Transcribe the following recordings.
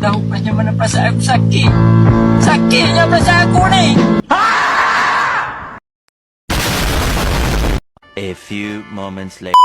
tahu macam mana perasaan aku sakit. Sakitnya perasaan aku ni. A few moments later.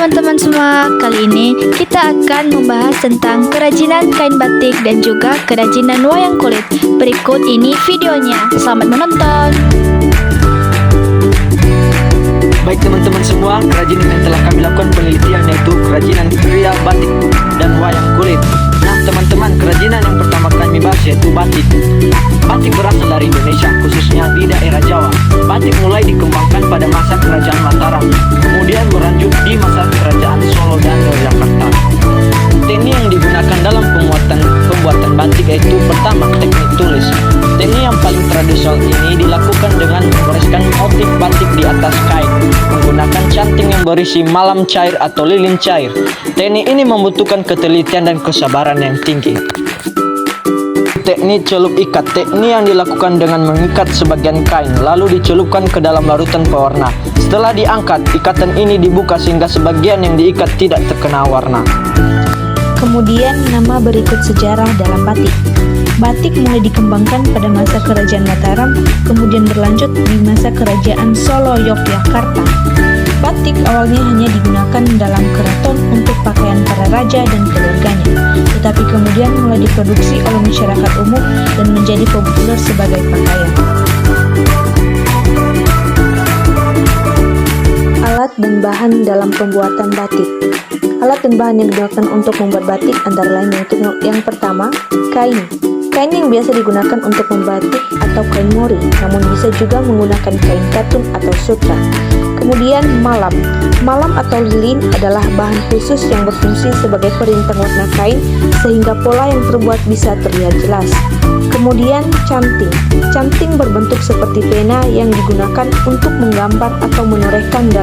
Teman-teman semua, kali ini kita akan membahas tentang kerajinan kain batik dan juga kerajinan wayang kulit. Berikut ini videonya. Selamat menonton. Baik teman-teman semua, kerajinan yang telah kami lakukan penelitian yaitu kerajinan kriya batik dan wayang kulit. Nah teman-teman, kerajinan yang pertama kami bahas yaitu batik. Batik berasal dari Indonesia, khususnya di daerah Jawa. Batik mulai dikembangkan pada masa kerajaan Mataram, kemudian berlanjut di masa kerajaan Solo dan Yogyakarta. Teknik yang digunakan dalam pembuatan batik yaitu pertama, teknik tulis. Teknik yang paling tradisional ini dilakukan dengan menggoreskan motif batik di atas kain menggunakan canting yang berisi malam cair atau lilin cair. Teknik ini membutuhkan ketelitian dan kesabaran yang tinggi. Teknik celup ikat. Teknik yang dilakukan dengan mengikat sebagian kain lalu dicelupkan ke dalam larutan pewarna. Setelah diangkat, ikatan ini dibuka sehingga sebagian yang diikat tidak terkena warna. Kemudian nama berikut sejarah dalam batik. Batik mulai dikembangkan pada masa kerajaan Mataram, kemudian berlanjut di masa kerajaan Solo Yogyakarta. Batik awalnya hanya digunakan dalam keraton untuk pakaian para raja dan keluarganya, tetapi kemudian mulai diproduksi oleh masyarakat umum dan menjadi populer sebagai pakaian. Alat dan bahan dalam pembuatan batik. Alat dan bahan yang digunakan untuk membuat batik antara lain yaitu yang pertama, kain. Kain yang biasa digunakan untuk membatik atau kain mori, namun bisa juga menggunakan kain katun atau sutra. Kemudian malam. Malam atau lilin adalah bahan khusus yang berfungsi sebagai perintang warna kain sehingga pola yang terbuat bisa terlihat jelas. Kemudian canting. Canting berbentuk seperti pena yang digunakan untuk menggambar atau menorehkan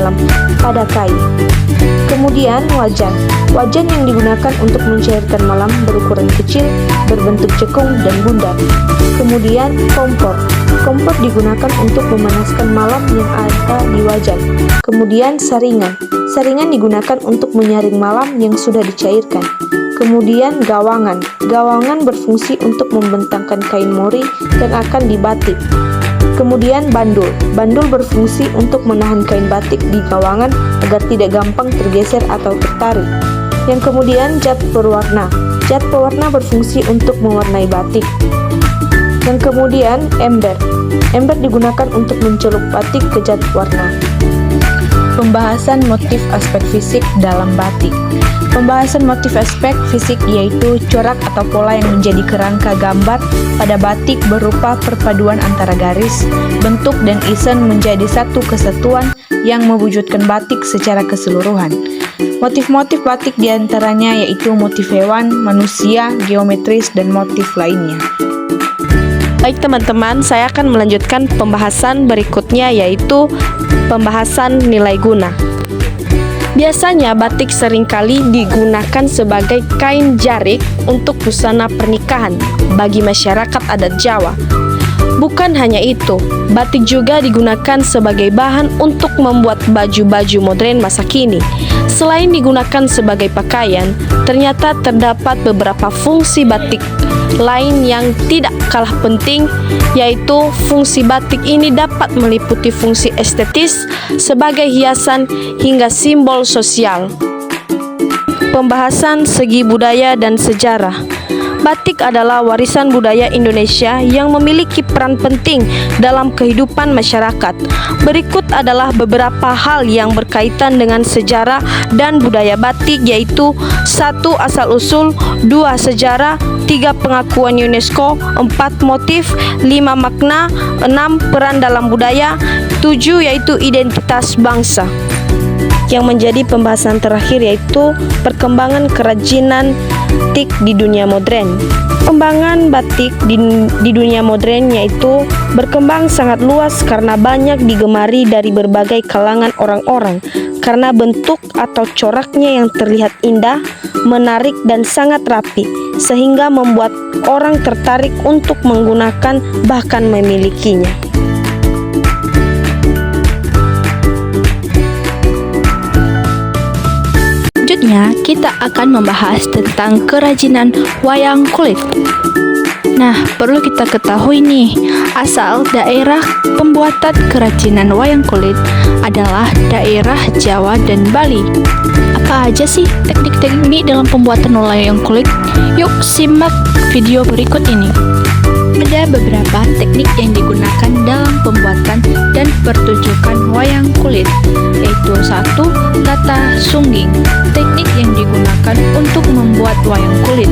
pada kain. Kemudian wajan. Wajan yang digunakan untuk mencairkan malam berukuran kecil, berbentuk cekung dan bundar. Kemudian kompor. Kompor digunakan untuk memanaskan malam yang ada di wajan. Kemudian saringan. Saringan digunakan untuk menyaring malam yang sudah dicairkan. Kemudian gawangan. Gawangan berfungsi untuk membentangkan kain mori yang akan dibatik. Kemudian bandul. Bandul berfungsi untuk menahan kain batik di gawangan agar tidak gampang tergeser atau tertarik. Yang kemudian cat pewarna. Cat pewarna berfungsi untuk mewarnai batik. Yang kemudian ember. Ember digunakan untuk mencelup batik ke cat warna. Pembahasan motif aspek fisik dalam batik. Pembahasan motif aspek fisik yaitu corak atau pola yang menjadi kerangka gambar pada batik berupa perpaduan antara garis, bentuk, dan isen menjadi satu kesatuan yang mewujudkan batik secara keseluruhan. Motif-motif batik diantaranya yaitu motif hewan, manusia, geometris, dan motif lainnya. Baik teman-teman, saya akan melanjutkan pembahasan berikutnya yaitu pembahasan nilai guna. Biasanya batik seringkali digunakan sebagai kain jarik untuk busana pernikahan bagi masyarakat adat Jawa. Bukan hanya itu, batik juga digunakan sebagai bahan untuk membuat baju-baju modern masa kini. Selain digunakan sebagai pakaian, ternyata terdapat beberapa fungsi batik lain yang tidak kalah penting, yaitu fungsi batik ini dapat meliputi fungsi estetis sebagai hiasan hingga simbol sosial. Pembahasan segi budaya dan sejarah. Batik adalah warisan budaya Indonesia yang memiliki peran penting dalam kehidupan masyarakat. Berikut adalah beberapa hal yang berkaitan dengan sejarah dan budaya batik, yaitu 1. Asal-usul, 2. Sejarah, 3. Pengakuan UNESCO, 4. Motif, 5. Makna, 6. Peran dalam budaya, 7 yaitu identitas bangsa. Yang menjadi pembahasan terakhir yaitu perkembangan kerajinan batik di dunia modern. Perkembangan batik di dunia modern yaitu berkembang sangat luas karena banyak digemari dari berbagai kalangan orang-orang karena bentuk atau coraknya yang terlihat indah, menarik dan sangat rapi sehingga membuat orang tertarik untuk menggunakan bahkan memilikinya. Selanjutnya, kita akan membahas tentang kerajinan wayang kulit. Nah, perlu kita ketahui nih, asal daerah pembuatan kerajinan wayang kulit adalah daerah Jawa dan Bali. Apa aja sih teknik-teknik dalam pembuatan wayang kulit? Yuk simak video berikut ini. Ada beberapa teknik yang digunakan dalam pembuatan dan pertunjukan wayang kulit, yaitu 1. Tata sungging. Teknik yang digunakan untuk membuat wayang kulit,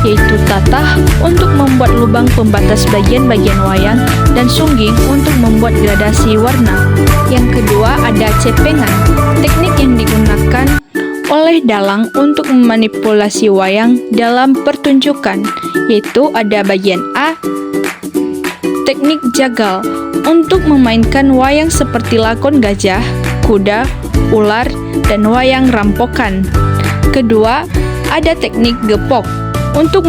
yaitu tatah untuk membuat lubang pembatas bagian-bagian wayang dan sungging untuk membuat gradasi warna. Yang kedua ada cepengan. Teknik yang digunakan oleh dalang untuk memanipulasi wayang dalam pertunjukan, yaitu ada bagian A, teknik jagal untuk memainkan wayang seperti lakon gajah, kuda, ular, dan wayang rampokan. Kedua, ada teknik gepok untuk